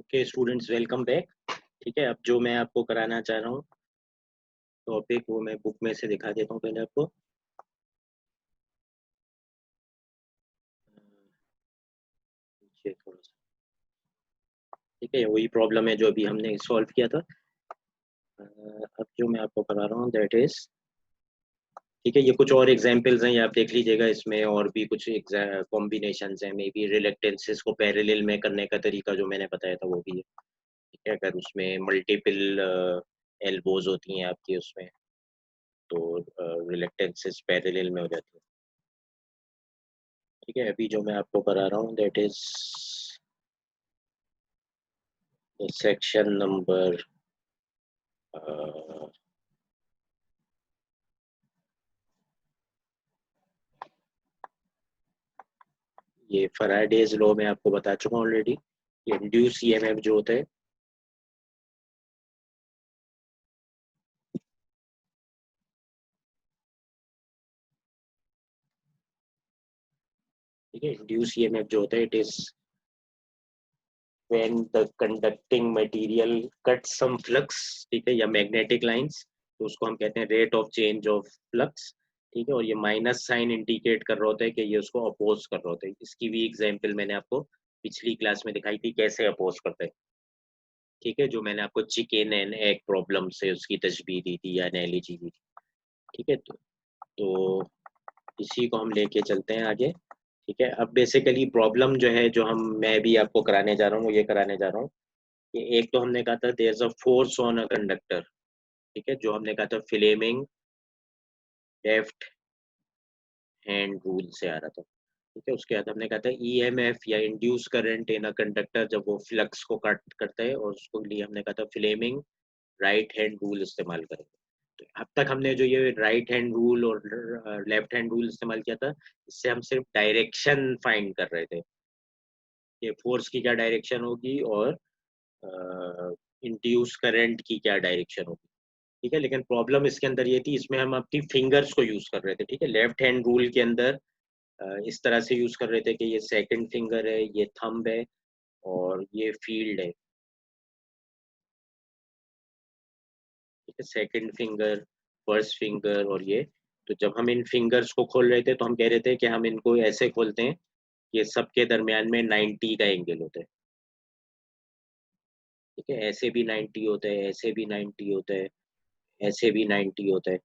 Okay students, welcome back. ठीक है, अब जो मैं आपको कराना चाह रहा हूँ टॉपिक, वो मैं बुक में से दिखा देता हूँ पहले आपको। ये थोड़ा सा ठीक है, वही प्रॉब्लम है जो अभी हमने सॉल्व किया था। अब जो मैं आपको करा रहा हूँ दैट इज, ठीक है, ये कुछ और एग्जांपल्स हैं, ये आप देख लीजिएगा। इसमें और भी कुछ कॉम्बिनेशंस हैं, मे बी रिलेक्टेंसेस को पैरेलल में करने का तरीका जो मैंने बताया था वो भी है। ठीक है, अगर उसमें मल्टीपल एल्बोज होती हैं आपकी उसमें, तो रिलेक्टेंसेस पैरेलल में हो जाती है। ठीक है, अभी जो मैं आपको करा रहा हूँ दैट इज सेक्शन नंबर ये फैराडेज लॉ में आपको बता चुका हूँ ऑलरेडी। ये इंड्यूस ईएमएफ जो होता है, ठीक है, इंड्यूस ईएमएफ जो होता है, it is when the conducting material cut some flux, ठीक है, या मैग्नेटिक लाइंस, तो उसको हम कहते हैं rate of change of flux. ठीक है, और ये माइनस साइन इंडिकेट कर रहा होता है कि ये उसको अपोज कर रहा होता है। इसकी भी एग्जांपल मैंने आपको पिछली क्लास में दिखाई थी कैसे अपोज करते हैं। ठीक है, जो मैंने आपको चिकन एंड एग प्रॉब्लम से उसकी तशबीह दी थी या एनालॉजी दी थी। ठीक है, तो इसी को हम लेके चलते हैं आगे। ठीक है, अब बेसिकली प्रॉब्लम जो है, जो हम मैं भी आपको कराने जा रहा हूँ, वो ये कराने जा रहा हूँ कि एक तो हमने कहा था there is a force on a conductor. ठीक है, जो हमने कहा था फ्लेमिंग लेफ्ट हैंड रूल से आ रहा था। ठीक है, उसके बाद हमने कहा था ईएमएफ या induce current in a conductor जब वो फ्लक्स को कट करता है, और उसको लिए हमने कहा था फ्लेमिंग राइट हैंड रूल इस्तेमाल करेंगे। तो अब तक हमने जो ये राइट हैंड रूल और लेफ्ट हैंड रूल इस्तेमाल किया था, इससे हम सिर्फ डायरेक्शन फाइंड कर रहे थे कि फोर्स की क्या डायरेक्शन होगी और इंड्यूस करंट की क्या डायरेक्शन होगी। ठीक है, लेकिन प्रॉब्लम इसके अंदर ये थी, इसमें हम अपनी फिंगर्स को यूज कर रहे थे। ठीक है, लेफ्ट हैंड रूल के अंदर इस तरह से यूज कर रहे थे कि ये सेकंड फिंगर है, ये थंब है, और ये फील्ड है। ठीक है, सेकंड फिंगर, फर्स्ट फिंगर, और ये, तो जब हम इन फिंगर्स को खोल रहे थे तो हम कह रहे थे कि हम इनको ऐसे खोलते हैं कि सबके दरमियान में 90 का एंगल होता है। ठीक है, ऐसे भी 90 होता है, ऐसे भी 90 होता है, ऐसे भी 90 होता है।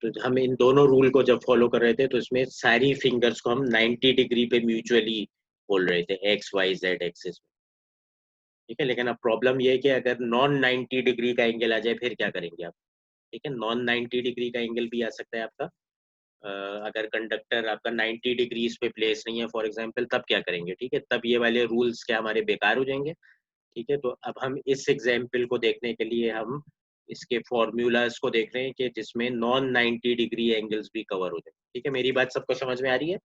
तो हम इन दोनों रूल को जब फॉलो कर रहे थे तो इसमें सारी फिंगर्स को हम 90 डिग्री पे म्यूचुअली खोल रहे थे, एक्स वाई जेड एक्सिस में। ठीक है, लेकिन अब प्रॉब्लम ये है कि अगर नॉन 90 डिग्री का एंगल आ जाए फिर क्या करेंगे आप। ठीक है, नॉन 90 डिग्री का एंगल भी आ सकता है आपका। अगर कंडक्टर आपका 90 डिग्रीज पे प्लेस नहीं है फॉर एग्जांपल, तब क्या करेंगे। ठीक है, तब ये वाले रूल्स क्या हमारे बेकार हो जाएंगे। ठीक है, तो अब हम इस एग्जाम्पल को देखने के लिए हम इसके फॉर्मूलाज को देख रहे हैं कि जिसमें नॉन 90 डिग्री एंगल्स भी कवर हो जाए। ठीक है, मेरी बात सबको समझ में आ रही है।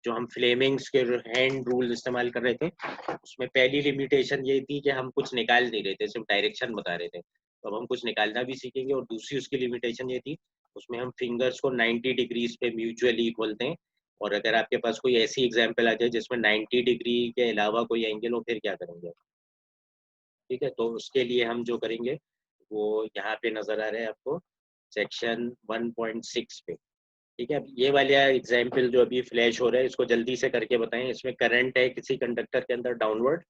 जो हम फ्लेमिंग्स के हैंड रूल इस्तेमाल कर रहे थे, उसमें पहली लिमिटेशन ये थी कि हम कुछ निकाल नहीं रहे थे, सिर्फ डायरेक्शन बता रहे थे। तो अब हम कुछ निकालना भी सीखेंगे, और दूसरी उसकी लिमिटेशन ये थी, उसमें हम फिंगर्स को 90 डिग्रीज पे म्यूचुअली खोलते हैं। और अगर आपके पास कोई ऐसी एग्जाम्पल आ जाए जिसमें 90 डिग्री के अलावा कोई एंगल हो, फिर क्या करेंगे। ठीक है, तो उसके लिए हम जो करेंगे वो यहाँ पे नजर आ रहा है आपको, सेक्शन 1.6 पे। ठीक है, अब ये वाला एग्जाम्पल जो अभी फ्लैश हो रहा है, इसको जल्दी से करके बताएं। इसमें करंट है किसी कंडक्टर के अंदर डाउनवर्ड,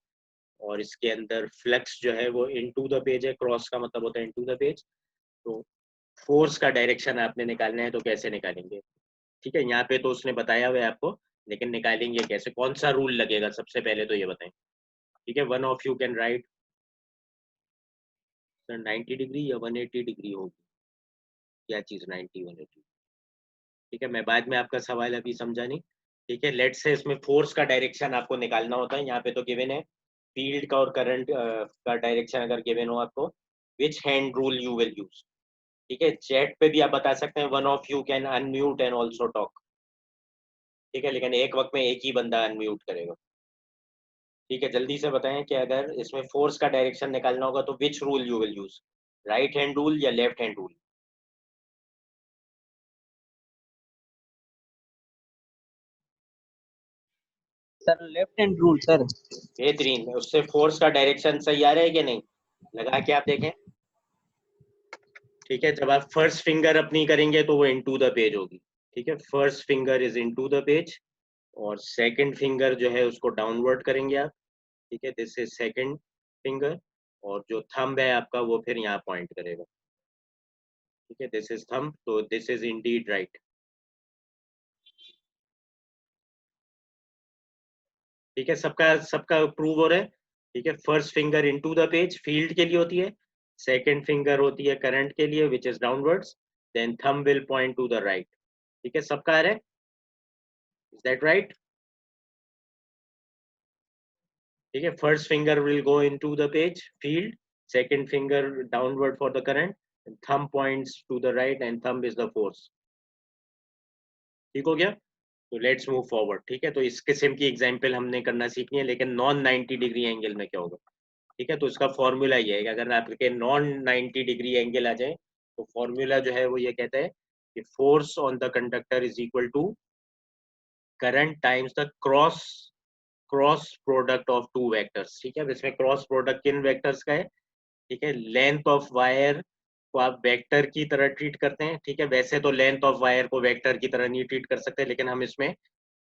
और इसके अंदर फ्लक्स जो है वो इनटू द पेज है, क्रॉस का मतलब होता है इनटू द पेज। तो फोर्स का डायरेक्शन आपने निकालना है, तो कैसे निकालेंगे। ठीक है, यहाँ पे तो उसने बताया हुआ है आपको, लेकिन निकालेंगे कैसे, कौन सा रूल लगेगा, सबसे पहले तो ये बताएं। ठीक है, one of you can write sir 90 degree या 180 डिग्री होगी, क्या चीज 90 180। ठीक है, मैं बाद में आपका सवाल अभी समझा नहीं। ठीक है, लेट से इसमें फोर्स का डायरेक्शन आपको निकालना होता है। यहाँ पे तो गिवन है फील्ड का और करंट का डायरेक्शन अगर गिवन हो आपको, which hand rule you will use. ठीक है, चैट पे भी आप बता सकते हैं one of you can unmute and also talk. ठीक है, लेकिन एक वक्त में एक ही बंदा अनम्यूट करेगा। ठीक है, जल्दी से बताएं कि अगर इसमें फोर्स का डायरेक्शन निकालना होगा तो which rule you will use, right hand rule या left hand rule. Sir left hand rule sir. बेहतरीन। उससे फोर्स का डायरेक्शन सही आ रहा है कि नहीं, लगा के आप देखें। ठीक है, जब आप फर्स्ट फिंगर अपनी करेंगे तो वो इनटू द पेज होगी। ठीक है, first finger is into the page, और सेकंड फिंगर जो है उसको डाउनवर्ड करेंगे आप। ठीक है, दिस इज सेकंड फिंगर, और जो थंब है आपका वो फिर यहाँ पॉइंट करेगा। ठीक है, दिस इज थंब, तो दिस इज इंडीड राइट। ठीक है, सबका सबका प्रूव हो रहा है। ठीक है, first finger into the page field के लिए होती है, सेकंड फिंगर होती है करंट के लिए which is downwards, then thumb will point to the right. ठीक है, सबका आ रहा है, इज दैट राइट? ठीक है, first finger will go into the page field, second finger downward for the current, thumb points to the right and thumb is the force. ठीक हो गया? तो लेट्स मूव फॉरवर्ड। ठीक है, तो इस किस्म की एग्जांपल हमने करना सीखनी है, लेकिन नॉन 90 डिग्री एंगल में क्या होगा। ठीक है, तो इसका फॉर्मूला ये है कि अगर आपके नॉन 90 डिग्री एंगल आ जाए तो फॉर्मूला जो है वो ये कहता है कि force on the conductor is equal to current times the cross cross product of two vectors. ठीक है, अब इसमें क्रॉस प्रोडक्ट किन वेक्टर्स का है? ठीक है, लेंथ ऑफ वायर को आप वेक्टर की तरह ट्रीट करते हैं। ठीक है, वैसे तो लेंथ ऑफ वायर को वेक्टर की तरह नहीं ट्रीट कर सकते, लेकिन हम इसमें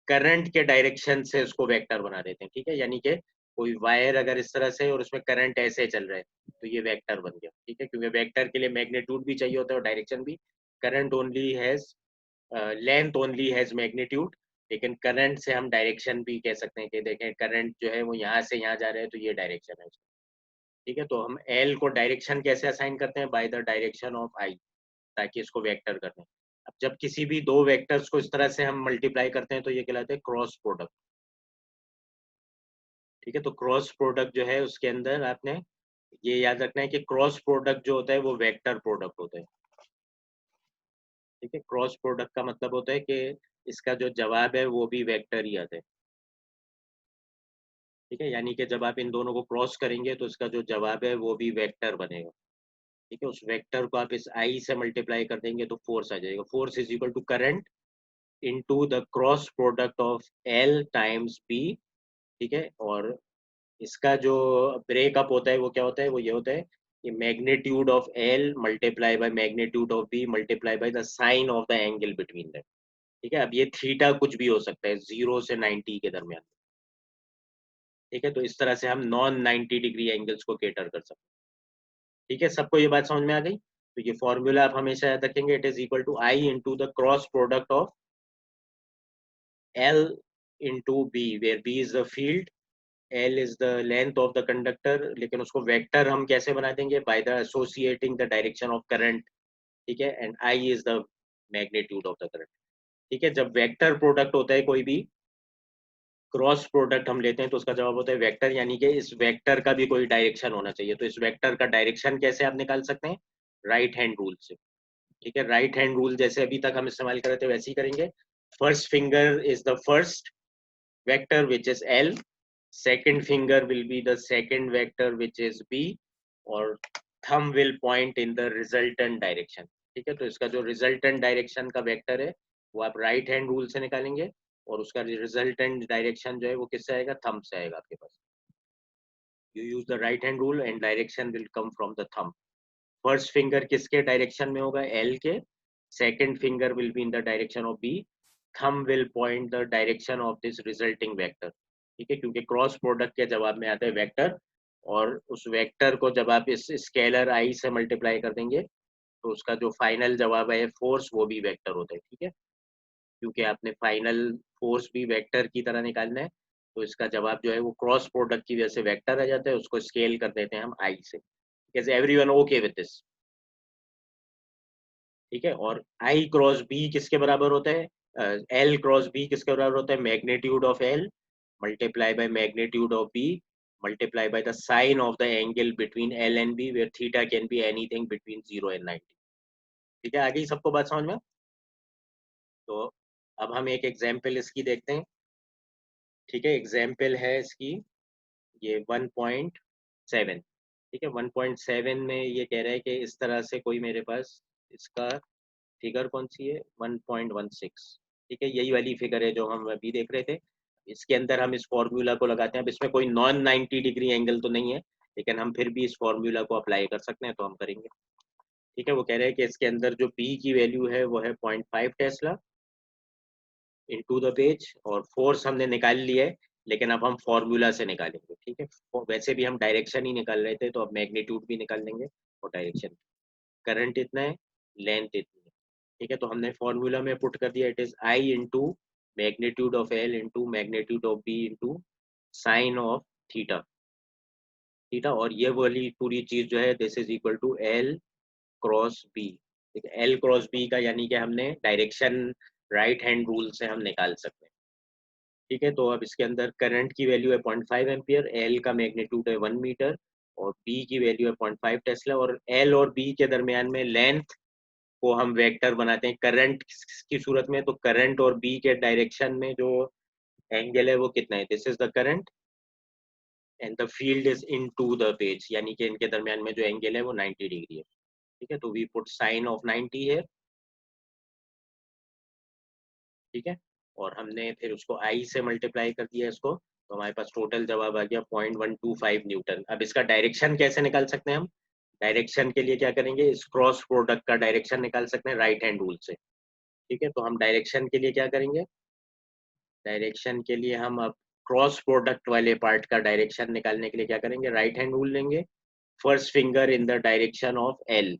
करंट के डायरेक्शन से उसको वेक्टर बना देते हैं। ठीक है, यानी कि कोई वायर अगर इस तरह से और उसमें करंट ऐसे चल रहा है तो ये वेक्टर बन गया। ठीक है, क्योंकि वेक्टर के लिए मैग्नीट्यूड भी चाहिए होता है और डायरेक्शन भी। Current only has length only has magnitude, लेकिन करंट से हम डायरेक्शन भी कह सकते हैं कि देखें करंट जो है वो यहाँ से यहाँ जा रहा है तो ये डायरेक्शन है। ठीक है, तो हम एल को डायरेक्शन कैसे असाइन करते हैं? बाय द डायरेक्शन ऑफ आई, ताकि इसको वेक्टर कर दें। अब जब किसी भी दो वेक्टर्स को इस तरह से हम मल्टीप्लाई करते हैं तो ये कहलाते हैं क्रॉस प्रोडक्ट। ठीक है, तो क्रॉस प्रोडक्ट जो है उसके अंदर आपने ये याद रखना है कि क्रॉस प्रोडक्ट जो होता है वो वेक्टर प्रोडक्ट होता है। ठीक है, क्रॉस प्रोडक्ट का मतलब होता है कि इसका जो जवाब है वो भी वेक्टर ही आता है। ठीक है, यानी कि जब आप इन दोनों को क्रॉस करेंगे तो इसका जो जवाब है वो भी वेक्टर बनेगा। ठीक है, उस वेक्टर को आप इस आई से मल्टीप्लाई कर देंगे तो फोर्स आ जाएगा। Force is equal to current into the cross product of L times B. ठीक है, और इसका जो ब्रेकअप होता है वो क्या होता है? वो ये होता है कि magnitude of L multiply by magnitude of B multiply by the sine of the angle between that. ठीक है, अब ये थीटा कुछ भी हो सकता है 0 से 90 के दरमियान। ठीक है, तो इस तरह से हम नॉन 90 डिग्री एंगल्स को केटर कर सकते हैं। ठीक है, सबको ये बात समझ में आ गई? तो ये फॉर्मूला आप हमेशा याद रखेंगे, it is equal to I into the cross product of L into B, where B is the field, L is the length of the conductor, लेकिन उसको वेक्टर हम कैसे बना देंगे? by the associating the direction of current। ठीक है, and I is the magnitude of the current। ठीक है, जब वेक्टर प्रोडक्ट होता है कोई भी क्रॉस प्रोडक्ट हम लेते हैं तो उसका जवाब होता है वेक्टर, यानी कि इस वेक्टर का भी कोई डायरेक्शन होना चाहिए। तो इस वेक्टर का डायरेक्शन कैसे आप निकाल सकते हैं? राइट हैंड रूल से। ठीक है, राइट हैंड रूल जैसे अभी तक हम इस्तेमाल कर रहे थे वैसे ही करेंगे। First finger is the first vector which is L, second finger will be the second vector which is B, और thumb will point in the resultant direction। ठीक है, तो इसका जो resultant direction का vector है वो आप right hand rule से निकालेंगे, और उसका resultant direction जो है वो किससे आएगा? thumb से आएगा आपके पास। You use the right hand rule and direction will come from the thumb। First finger किसके डायरेक्शन में होगा? एल के। Second finger will be in the direction of B, thumb will point the direction of this resulting vector. ठीक है, क्योंकि cross product के जवाब में आता है वेक्टर, और उस वेक्टर को जब आप इस स्केलर आई से मल्टीप्लाई कर देंगे तो उसका जो फाइनल जवाब है फोर्स वो भी वेक्टर होता है। ठीक है, क्योंकि आपने फाइनल फोर्स भी वेक्टर की तरह निकालना है, तो इसका जवाब जो है वो क्रॉस प्रोडक्ट की वजह से वेक्टर आ जाता है, उसको स्केल कर देते हैं हम आई से। Is everyone okay with this? ठीक है, और आई क्रॉस बी किसके बराबर होता है? एल क्रॉस बी किसके बराबर होता है? Magnitude of L multiply by magnitude of B multiply by the sine of the angle between L and B, where theta can be anything between 0 and 90। ठीक है, आ गई सबको बात समझ में? तो अब हम एक एग्जांपल इसकी देखते हैं। ठीक है, एग्जांपल है इसकी ये 1.7। ठीक है, 1.7 में ये कह रहा है कि इस तरह से कोई मेरे पास इसका फिगर कौन सी है? 1.16। ठीक है, यही वाली फिगर है जो हम अभी देख रहे थे। इसके अंदर हम इस फॉर्मूला को लगाते हैं। अब इसमें कोई नॉन 90 डिग्री एंगल तो नहीं है, लेकिन हम फिर भी इस फॉर्मूला को अप्लाई कर सकते हैं, तो हम करेंगे। ठीक है, वो कह रहे हैं कि इसके अंदर जो P की वैल्यू है वो है 0.5 टेस्ला इनटू द पेज, और फोर्स हमने निकाल लिया है, लेकिन अब हम फॉर्मूला से निकालेंगे। ठीक है, वैसे भी हम डायरेक्शन ही निकाल रहे थे, तो अब मैग्नीट्यूड भी निकाल लेंगे और डायरेक्शन। करंट इतना है, लेंथ इतनी है। ठीक है, तो हमने फॉर्मूला में पुट कर दिया, it is I into magnitude of L into magnitude of B into sine of theta. Theta, और ये वाली पूरी चीज जो है this is equal to L cross B. ठीक है, एल क्रॉस बी का यानी कि हमने डायरेक्शन राइट हैंड रूल से हम निकाल सकते हैं। ठीक है, तो अब इसके अंदर करंट की वैल्यू है 0.5 एम्पियर, एल का मैग्नीट्यूड है 1 मीटर, और बी की वैल्यू है 0.5 टेस्ला, और एल और बी के दरमियान में लेंथ को हम वेक्टर बनाते हैं करंट की सूरत में। तो करंट और बी के डायरेक्शन में जो एंगल है वो कितना है, this is the current and the field is into the page, यानी कि इनके दरमियान में जो एंगल है वो 90 डिग्री है। ठीक है, तो वी पुट साइन ऑफ 90 है। ठीक है, और हमने फिर उसको आई से मल्टीप्लाई कर दिया इसको, तो हमारे पास टोटल जवाब आ गया 0.125 न्यूटन। अब इसका डायरेक्शन कैसे निकाल सकते हैं हम? डायरेक्शन के लिए क्या करेंगे, इस क्रॉस प्रोडक्ट का डायरेक्शन निकाल सकते हैं राइट हैंड रूल से। ठीक है, तो हम डायरेक्शन के लिए क्या करेंगे, डायरेक्शन के लिए हम अब क्रॉस प्रोडक्ट वाले पार्ट का डायरेक्शन निकालने के लिए क्या करेंगे, राइट हैंड रूल लेंगे, first finger in the direction of L,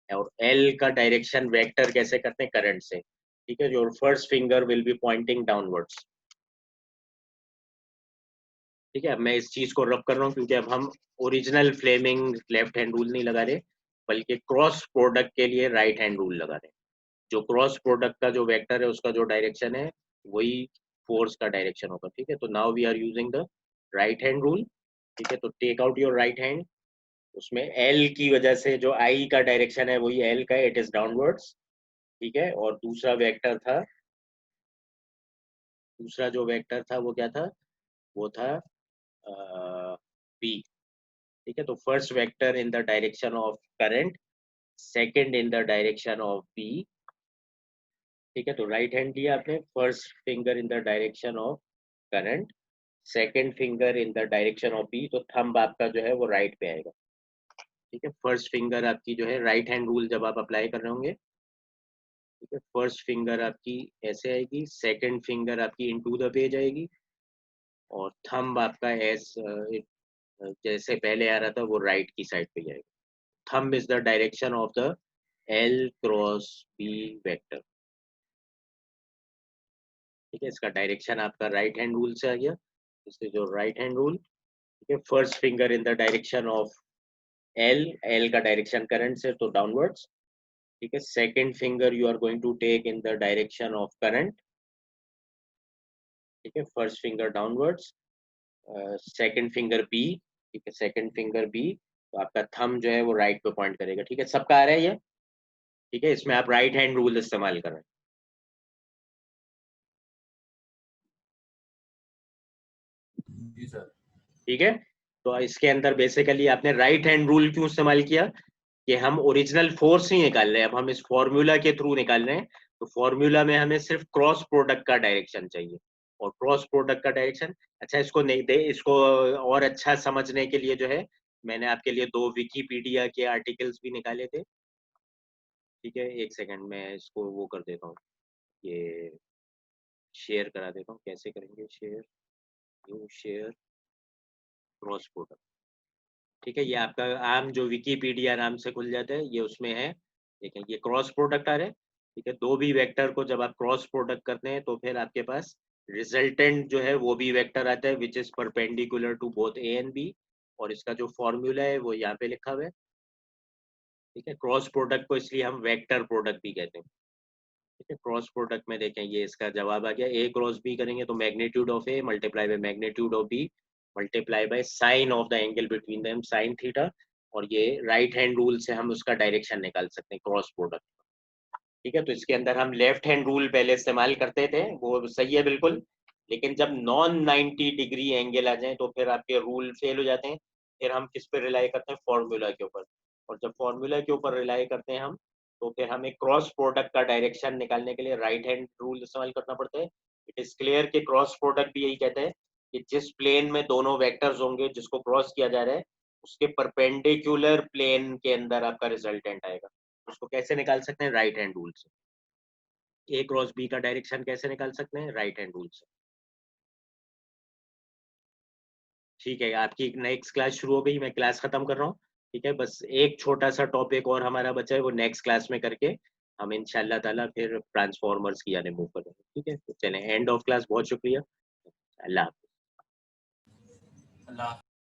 और एल का डायरेक्शन वेक्टर कैसे करते हैं, करंट से। ठीक है, your first finger will be pointing downwards. ठीक है, अब मैं इस चीज को रब कर रहा हूँ क्योंकि अब हम original Fleming left hand rule नहीं लगा रहे, बल्कि क्रॉस प्रोडक्ट के लिए राइट हैंड रूल लगा रहे हैं। जो क्रॉस प्रोडक्ट का जो वेक्टर है उसका जो डायरेक्शन है वही फोर्स का डायरेक्शन होगा। ठीक है, तो now we are using the right hand rule. ठीक है, तो take out your right hand, उसमें एल की वजह से जो आई का डायरेक्शन है वही एल का, इट इज डाउनवर्ड्स। ठीक है, और दूसरा वेक्टर था, दूसरा जो वेक्टर था वो क्या था, वो था बी। ठीक है, तो first vector in the direction of current, second in the direction of B. ठीक है, तो राइट हैंड लिया आपने, first finger in the direction of current, second finger in the direction of B, तो थंब आपका जो है वो राइट पे आएगा। ठीक है, फर्स्ट फिंगर आपकी जो है राइट हैंड रूल जब आप अप्लाई कर रहे होंगे, ठीक है, फर्स्ट फिंगर आपकी ऐसे आएगी, सेकंड फिंगर आपकी इनटू द पेज आएगी, और थंब आपका एस जैसे पहले आ रहा था वो राइट की साइड पे जाएगा। Thumb is the direction of the L cross B vector. ठीक है, इसका डायरेक्शन आपका राइट हैंड रूल से आ गया, इससे जो राइट हैंड रूल। ठीक है, first finger in the direction of L, L का डायरेक्शन करंट से तो डाउनवर्ड्स। ठीक है, second finger you are going to take in the direction of current. ठीक है, first finger downwards, second finger B. ठीक है, सेकंड फिंगर बी, तो आपका थंब जो है वो राइट पे पॉइंट करेगा। ठीक है, सबका आ रहा है ये? ठीक है, इसमें आप राइट हैंड रूल इस्तेमाल कर रहे हैं। जी सर। ठीक है, तो इसके अंदर बेसिकली आपने राइट हैंड रूल क्यों इस्तेमाल किया, कि हम ओरिजिनल फोर्स नहीं निकाल रहे हैं, अब हम इस फॉर्मूला के थ्रू निकाल रहे हैं। तो फॉर्मूला में हमें सिर्फ क्रॉस प्रोडक्ट का डायरेक्शन चाहिए, और क्रॉस प्रोडक्ट का डायरेक्शन, अच्छा इसको नहीं दे, इसको और अच्छा समझने के लिए जो है मैंने आपके लिए 2 विकीपीडिया के आर्टिकल्स भी निकाले थे। ठीक है, एक सेकंड में इसको वो कर देता हूँ, ये शेयर करा देता हूँ। कैसे करेंगे share, new share cross product. ठीक है, ये आपका आम जो विकीपीडिया नाम से खुल जाता है ये उसमें है। देखिए ये क्रॉस प्रोडक्ट आ रहा है। ठीक है, दो भी वेक्टर को जब आप क्रॉस प्रोडक्ट करते हैं तो फिर आपके पास रिजल्टेंट जो है वो भी वेक्टर आता है which is perpendicular to both A and B, और इसका जो फॉर्मूला है वो यहाँ पे लिखा हुआ है। ठीक है, क्रॉस प्रोडक्ट को इसलिए हम वेक्टर प्रोडक्ट भी कहते हैं। ठीक है, क्रॉस प्रोडक्ट में देखें ये इसका जवाब आ गया, ए क्रॉस बी करेंगे तो magnitude of A multiply by magnitude of B multiply by sine of the angle between them sine theta, और ये राइट हैंड रूल से हम उसका डायरेक्शन निकाल सकते हैं क्रॉस प्रोडक्ट। ठीक है, तो इसके अंदर हम लेफ्ट हैंड रूल पहले इस्तेमाल करते थे, वो सही है बिल्कुल, लेकिन जब नॉन 90 डिग्री एंगल आ जाए तो फिर आपके रूल फेल हो जाते हैं। फिर हम किस पे रिलाई करते हैं, फॉर्मूला के ऊपर, और जब फॉर्मूला के ऊपर रिलाई करते हैं हम, तो फिर हमें क्रॉस प्रोडक्ट का डायरेक्शन निकालने के लिए राइट हैंड रूल इस्तेमाल करना पड़ता है, इट इज क्लियर कि क्रॉस प्रोडक्ट भी यही कहते हैं कि जिस प्लेन में दोनों वेक्टर्स होंगे जिसको क्रॉस किया जा रहा है उसके परपेंडिकुलर प्लेन के अंदर आपका रिजल्टेंट आएगा। उसको कैसे निकाल सकते हैं? राइट हैंड रूल से। ए क्रॉस बी का डायरेक्शन कैसे निकाल सकते हैं? राइट हैंड रूल से। ठीक है, आपकी नेक्स्ट क्लास शुरू हो गई, मैं क्लास खत्म कर रहा हूँ। ठीक है, बस एक छोटा सा टॉपिक और हमारा बचा है, वो नेक्स्ट क्लास में करके हम इंशाल्लाह ताला फिर ट्रांसफॉर्मर्स की यानी मूव करेंगे। ठीक है, तो चलें, एंड ऑफ क्लास, बहुत शुक्रिया, अल्लाह। अल्लाह